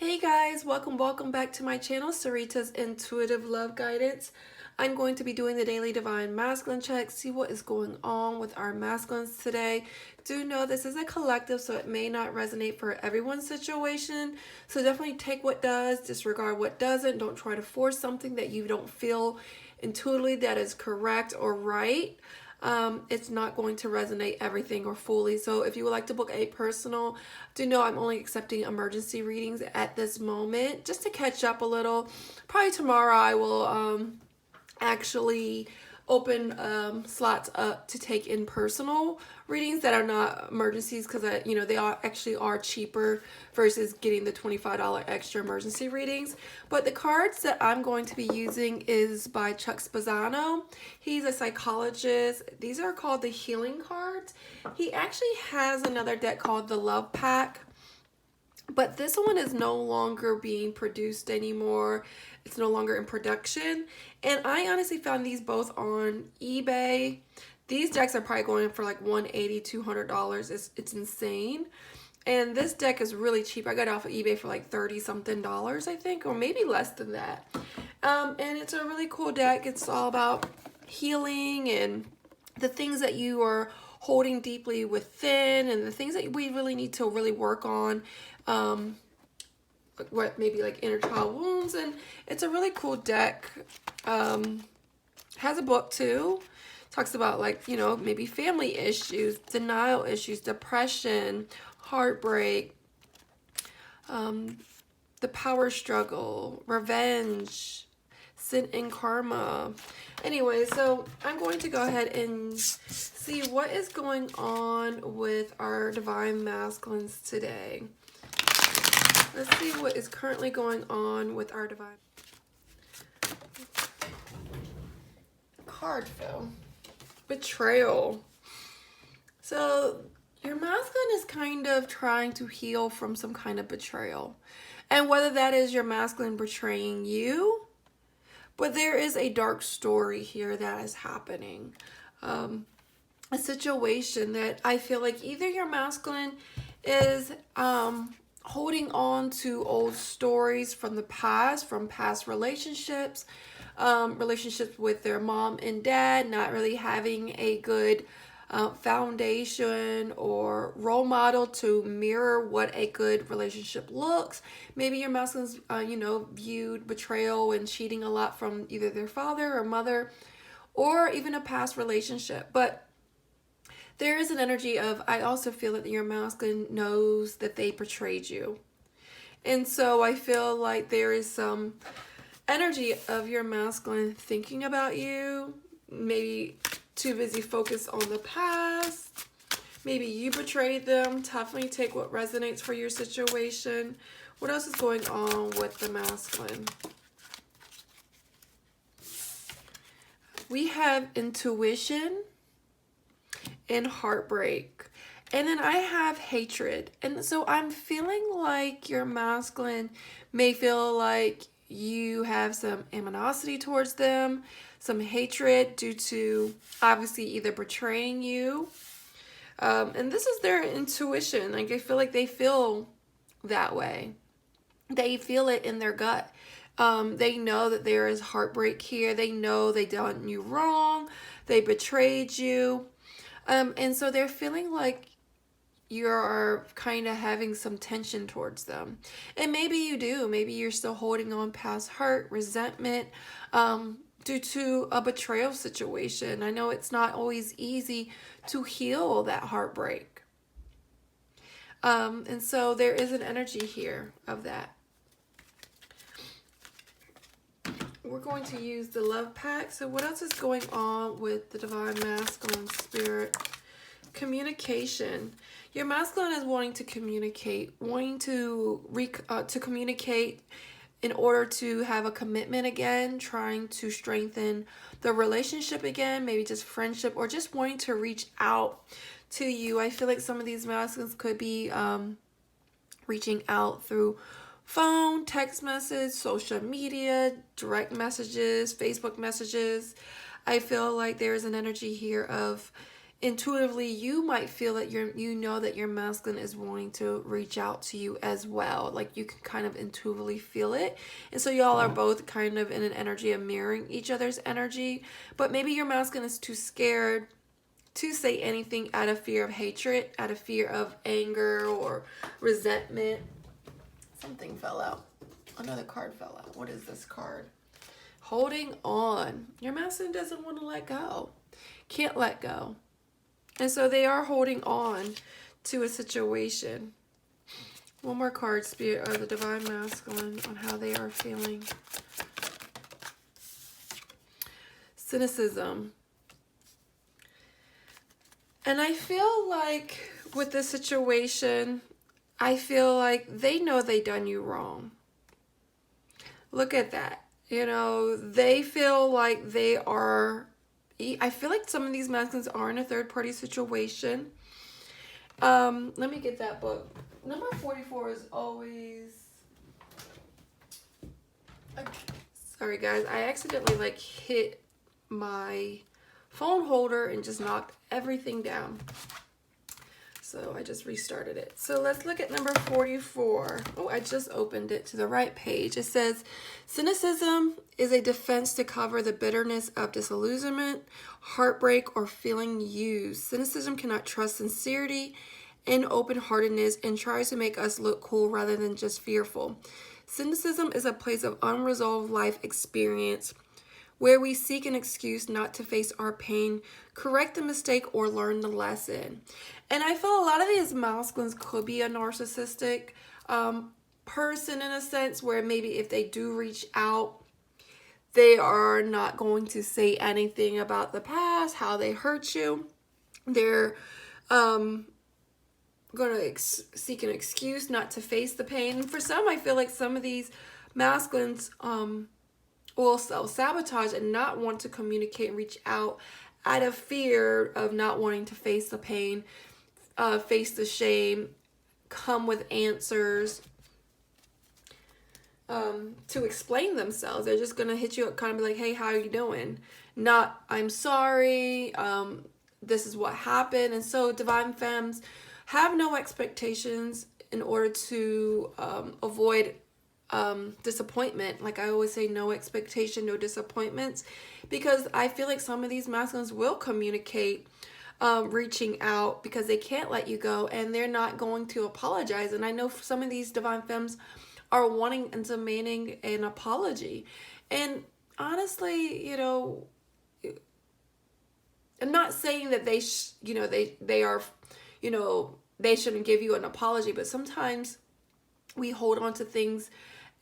Hey guys, welcome back to my channel, Sarita's Intuitive Love Guidance. I'm going to be doing the daily divine masculine check, see what is going on with our masculines today. Do know this is a collective, so it may not resonate for everyone's situation. So definitely take what does, disregard what doesn't. Don't try to force something that you don't feel intuitively that is correct or right. It's not going to resonate everything or fully. So if you would like to book a personal, do know I'm only accepting emergency readings at this moment just to catch up a little. Probably tomorrow I will actually open slots up to take in personal readings that are not emergencies, because they actually are cheaper versus getting the $25 extra emergency readings. But the cards that I'm going to be using is by Chuck Spezzano. He's a psychologist. These are called the healing cards. He actually has another deck called the Love Pack, but this one is no longer being produced anymore. It's no longer in production. And I honestly found these both on eBay. These decks are probably going for like $180, $200. It's insane. And this deck is really cheap. I got it off of eBay for like 30 something dollars, I think, or maybe less than that. And it's a really cool deck. It's all about healing and the things that you are holding deeply within, and the things that we really need to really work on, what maybe like inner child wounds. And it's a really cool deck. Has a book too. Talks about maybe family issues, denial issues, depression, heartbreak, the power struggle, revenge, sin and karma. Anyway, so I'm going to go ahead and see what is going on with our divine masculines today. Let's see what is currently going on with our divine. Card fell. Betrayal. So your masculine is kind of trying to heal from some kind of betrayal. And whether that is your masculine betraying you, but there is a dark story here that is happening. A situation that I feel like either your masculine is holding on to old stories from the past, from past relationships, relationships with their mom and dad, not really having a good foundation or role model to mirror what a good relationship looks. Maybe your masculine's, viewed betrayal and cheating a lot from either their father or mother, or even a past relationship. But there is an energy of, I also feel that your masculine knows that they betrayed you. And so I feel like there is some energy of your masculine thinking about you, maybe too busy focused on the past. Maybe you betrayed them. Definitely take what resonates for your situation. What else is going on with the masculine? We have intuition and heartbreak. And then I have hatred. And so I'm feeling like your masculine may feel like you have some animosity towards them, some hatred due to obviously either betraying you. And this is their intuition. Like, I feel like they feel that way. They feel it in their gut. They know that there is heartbreak here. They know they done you wrong. They betrayed you. And so they're feeling like you're kind of having some tension towards them. And maybe you do. Maybe you're still holding on past hurt, resentment, due to a betrayal situation. I know it's not always easy to heal that heartbreak. And so there is an energy here of that. We're going to use the Love Pack. So what else is going on with the divine masculine spirit? Communication. Your masculine is wanting to communicate, wanting to communicate in order to have a commitment again, trying to strengthen the relationship again, maybe just friendship, or just wanting to reach out to you. I feel like some of these masculines could be reaching out through phone, text message, social media, direct messages, Facebook messages. I feel like there is an energy here of intuitively you might feel that you know that your masculine is wanting to reach out to you as well. Like you can kind of intuitively feel it. And so y'all are both kind of in an energy of mirroring each other's energy. But maybe your masculine is too scared to say anything out of fear of hatred, out of fear of anger or resentment. Something fell out. Another card fell out. What is this card? Holding on. Your masculine doesn't want to let go. Can't let go. And so they are holding on to a situation. One more card, Spirit of the Divine Masculine, on how they are feeling. Cynicism. And I feel like with this situation, I feel like they know they done you wrong. Look at that. You know, they feel like they are... I feel like some of these masculines are in a third-party situation. Let me get that book. Number 44 is always... Sorry, guys. I accidentally, like, hit my phone holder and just knocked everything down. So I just restarted it. So let's look at number 44. Oh, I just opened it to the right page. It says, cynicism is a defense to cover the bitterness of disillusionment, heartbreak, or feeling used. Cynicism cannot trust sincerity and open-heartedness and tries to make us look cool rather than just fearful. Cynicism is a place of unresolved life experience where we seek an excuse not to face our pain, correct the mistake, or learn the lesson. And I feel a lot of these masculines could be a narcissistic person in a sense, where maybe if they do reach out, they are not going to say anything about the past, how they hurt you. They're going to seek an excuse not to face the pain. And for some, I feel like some of these masculines will self-sabotage and not want to communicate and reach out out of fear of not wanting to face the pain, face the shame, come with answers to explain themselves. They're just going to hit you up, kind of be like, hey, how are you doing? Not, I'm sorry, this is what happened. And so Divine Femmes, have no expectations in order to avoid disappointment. Like I always say, no expectation, no disappointments, because I feel like some of these masculines will communicate reaching out because they can't let you go and they're not going to apologize. And I know some of these Divine Femmes are wanting and demanding an apology. And honestly, you know, I'm not saying that they are, you know, they shouldn't give you an apology, but sometimes we hold on to things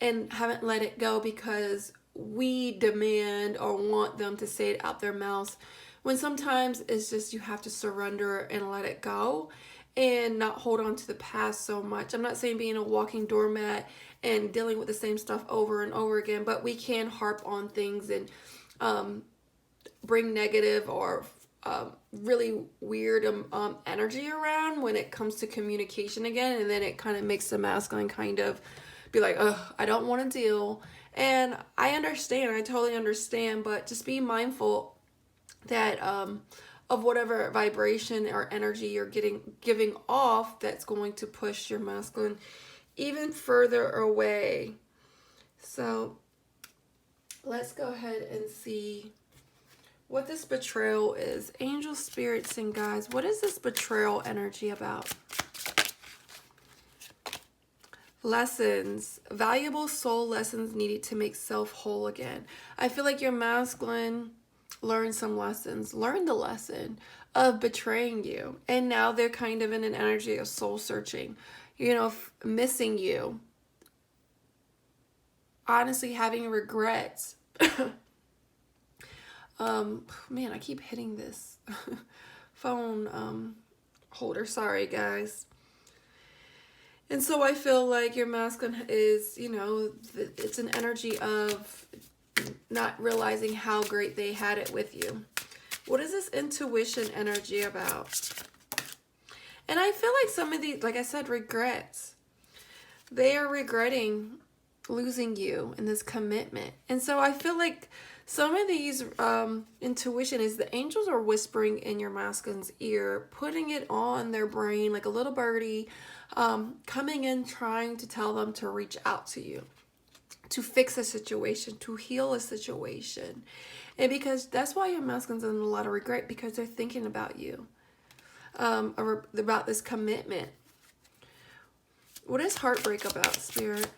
and haven't let it go because we demand or want them to say it out their mouths, when sometimes it's just you have to surrender and let it go and not hold on to the past so much. I'm not saying being a walking doormat and dealing with the same stuff over and over again, but we can harp on things and bring negative or really weird energy around when it comes to communication again, and then it kind of makes the masculine kind of be like, ugh, I don't want to deal. And I understand, I totally understand, but just be mindful that of whatever vibration or energy you're giving off that's going to push your masculine even further away. So let's go ahead and see what this betrayal is. Angel, spirits, and guides, what is this betrayal energy about? Lessons. Valuable soul lessons needed to make self whole again. I feel like your masculine learned some lessons. Learned the lesson of betraying you. And now they're kind of in an energy of soul searching. You know, missing you. Honestly, having regrets. Man, I keep hitting this phone holder. Sorry, guys. And so I feel like your masculine is, you know, it's an energy of not realizing how great they had it with you. What is this intuition energy about? And I feel like some of these, like I said, regrets. They are regretting losing you in this commitment. And so I feel like some of these intuition is the angels are whispering in your masculine's ear, putting it on their brain like a little birdie, coming in trying to tell them to reach out to you, to fix a situation, to heal a situation. And because that's why your masculine's in a lot of regret, because they're thinking about you, about this commitment. What is heartbreak about, Spirit?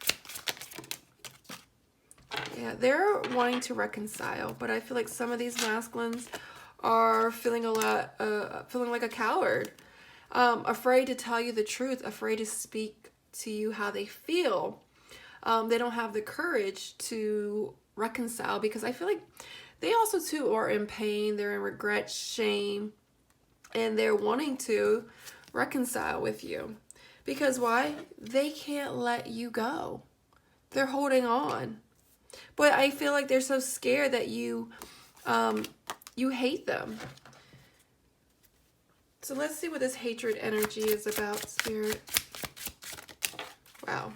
Yeah, they're wanting to reconcile, but I feel like some of these masculines are feeling feeling like a coward, afraid to tell you the truth, afraid to speak to you how they feel. They don't have the courage to reconcile, because I feel like they also too are in pain. They're in regret, shame, and they're wanting to reconcile with you. Because why? They can't let you go. They're holding on. But I feel like they're so scared that you hate them. So let's see what this hatred energy is about, Spirit. Wow.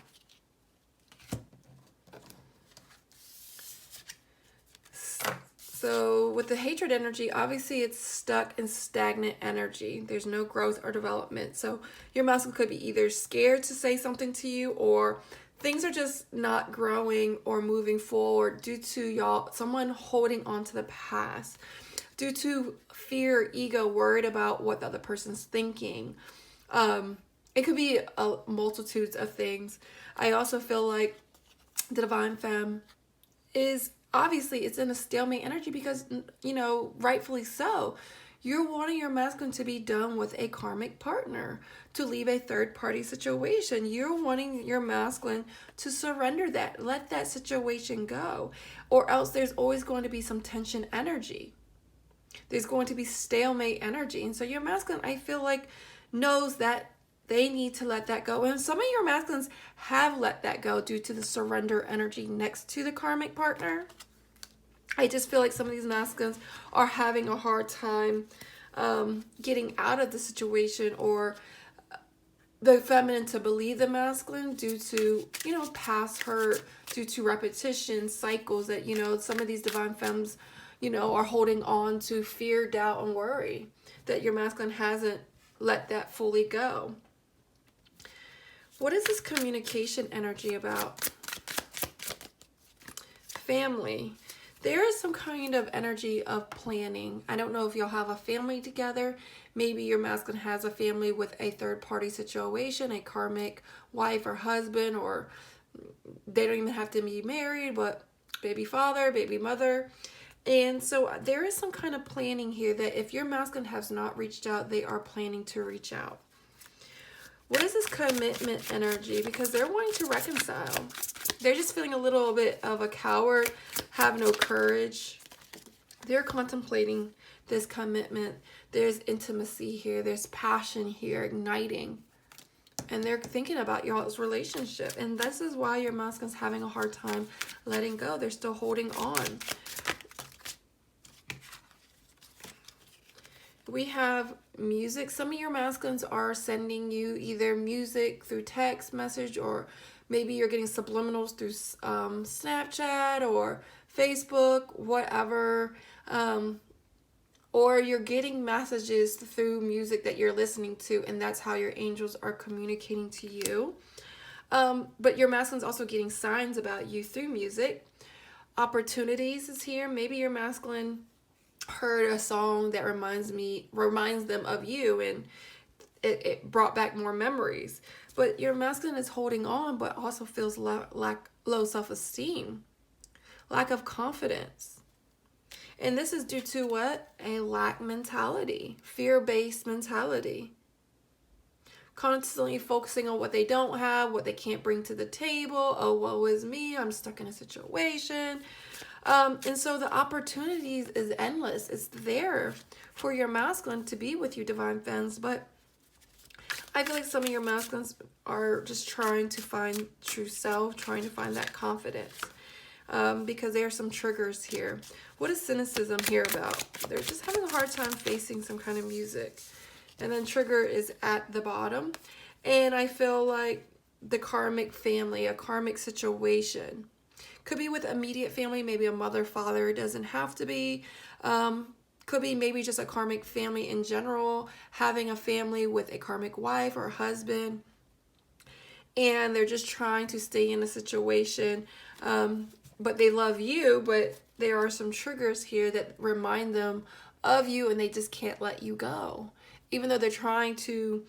So with the hatred energy, obviously it's stuck in stagnant energy. There's no growth or development. So your masculine could be either scared to say something to you, or things are just not growing or moving forward due to someone holding on to the past, due to fear, ego, worried about what the other person's thinking. It could be multitudes of things. I also feel like the Divine Femme is obviously it's in a stalemate energy, because, you know, rightfully so. You're wanting your masculine to be done with a karmic partner, to leave a third-party situation. You're wanting your masculine to surrender that, let that situation go, or else there's always going to be some tension energy. There's going to be stalemate energy. And so your masculine, I feel like, knows that they need to let that go. And some of your masculines have let that go due to the surrender energy next to the karmic partner. I just feel like some of these masculines are having a hard time getting out of the situation, or the feminine to believe the masculine due to, you know, past hurt, due to repetition, cycles that, you know, some of these divine femmes, you know, are holding on to fear, doubt, and worry that your masculine hasn't let that fully go. What is this communication energy about? Family. There is some kind of energy of planning. I don't know if y'all have a family together. Maybe your masculine has a family with a third-party situation, a karmic wife or husband, or they don't even have to be married, but baby father, baby mother. And so there is some kind of planning here that if your masculine has not reached out, they are planning to reach out. What is this commitment energy? Because they're wanting to reconcile. They're just feeling a little bit of a coward, have no courage. They're contemplating this commitment. There's intimacy here. There's passion here, igniting. And they're thinking about y'all's relationship. And this is why your masculine's having a hard time letting go. They're still holding on. We have music. Some of your masculines are sending you either music through text message, or maybe you're getting subliminals through Snapchat or Facebook, whatever. Or you're getting messages through music that you're listening to, and that's how your angels are communicating to you. But your masculine's also getting signs about you through music. Opportunities is here. Maybe your masculine heard a song that reminds them of you, and it brought back more memories. But your masculine is holding on, but also feels low self-esteem, lack of confidence. And this is due to what? A lack mentality, fear-based mentality. Constantly focusing on what they don't have, what they can't bring to the table. Oh, woe is me, I'm stuck in a situation. And so the opportunities is endless. It's there for your masculine to be with you, divine femmes. But I feel like some of your masculines are just trying to find true self, trying to find that confidence. Because there are some triggers here. What is cynicism here about? They're just having a hard time facing some kind of music. And then trigger is at the bottom. And I feel like the karmic family, a karmic situation. Could be with immediate family, maybe a mother, father. It doesn't have to be. Could be maybe just a karmic family in general, having a family with a karmic wife or husband, and they're just trying to stay in a situation, but they love you, but there are some triggers here that remind them of you, and they just can't let you go. Even though they're trying to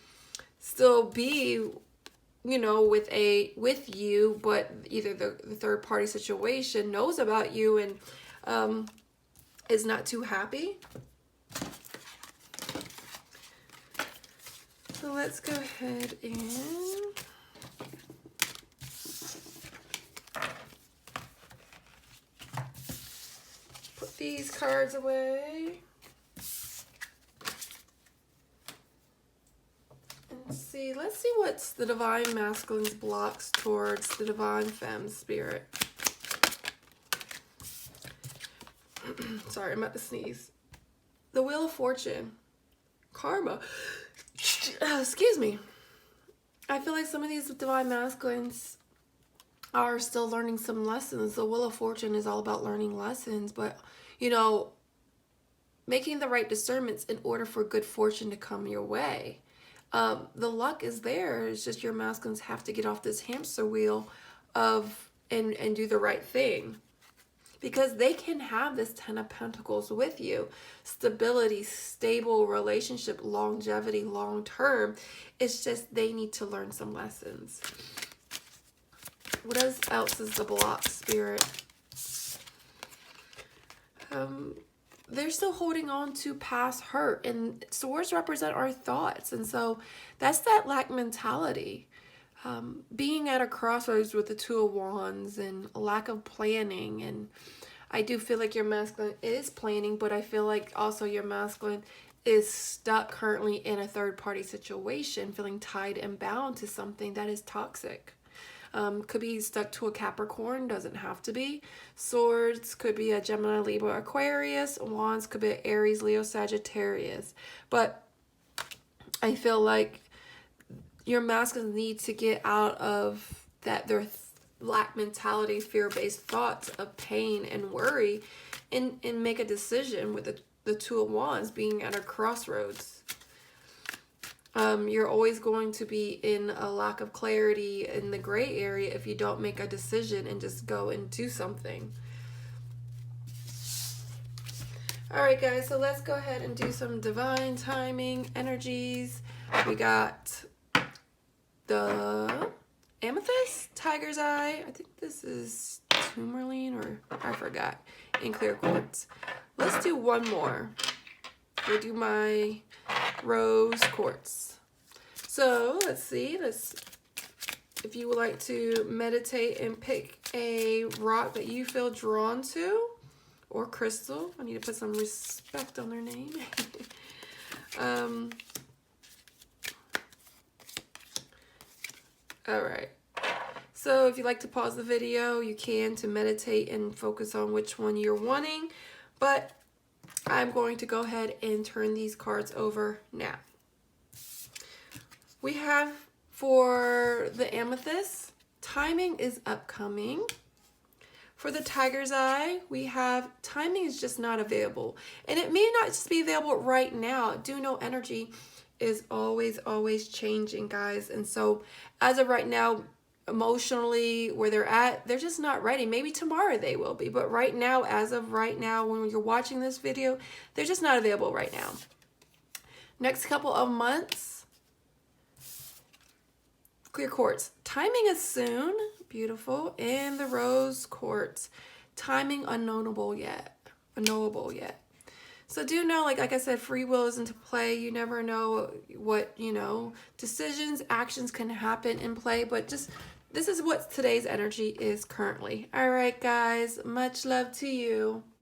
still be, you know, with you, but either the third party situation knows about you and is not too happy. So let's go ahead and put these cards away. See, let's see what's the Divine Masculine's blocks towards the Divine Femme Spirit. Sorry, I'm about to sneeze. The Wheel of Fortune. Karma. Excuse me. I feel like some of these Divine Masculines are still learning some lessons. The Wheel of Fortune is all about learning lessons, but, you know, making the right discernments in order for good fortune to come your way. The luck is there. It's just your masculines have to get off this hamster wheel of and do the right thing, because they can have this 10 of Pentacles with you. Stability, stable relationship, longevity, long term. It's just they need to learn some lessons. What else is the block, Spirit? They're still holding on to past hurt, and swords represent our thoughts, and so that's that lack mentality. Being at a crossroads with the Two of Wands and a lack of planning, and I do feel like your masculine is planning, but I feel like also your masculine is stuck currently in a third-party situation, feeling tied and bound to something that is toxic. Could be stuck to a Capricorn, doesn't have to be. Swords could be a Gemini, Libra, Aquarius. Wands could be Aries, Leo, Sagittarius. But I feel like your masculines need to get out of that their lack mentality, fear-based thoughts of pain and worry, and make a decision with the Two of Wands being at a crossroads. You're always going to be in a lack of clarity in the gray area if you don't make a decision and just go and do something. Alright guys, so let's go ahead and do some divine timing energies. We got the Amethyst, Tiger's Eye. I think this is Tourmaline, or I forgot, in clear quartz. Let's do one more. We'll do my Rose Quartz. So let's see. If you would like to meditate and pick a rock that you feel drawn to, or crystal. I need to put some respect on their name. All right. So if you'd like to pause the video, you can, to meditate and focus on which one you're wanting. But I'm going to go ahead and turn these cards over now. We have for the Amethyst, timing is upcoming. For the Tiger's Eye, we have timing is just not available. And it may not just be available right now. Do know energy is always, always changing, guys. And so as of right now, emotionally, where they're at, they're just not ready. Maybe tomorrow they will be. But right now, as of right now, when you're watching this video, they're just not available right now. Next couple of months, clear quartz. Timing is soon. Beautiful. And the Rose Quartz. Timing unknowable yet. Unknowable yet. So do know, like I said, free will is into play. You never know what, decisions, actions can happen in play. But just, this is what today's energy is currently. All right, guys. Much love to you.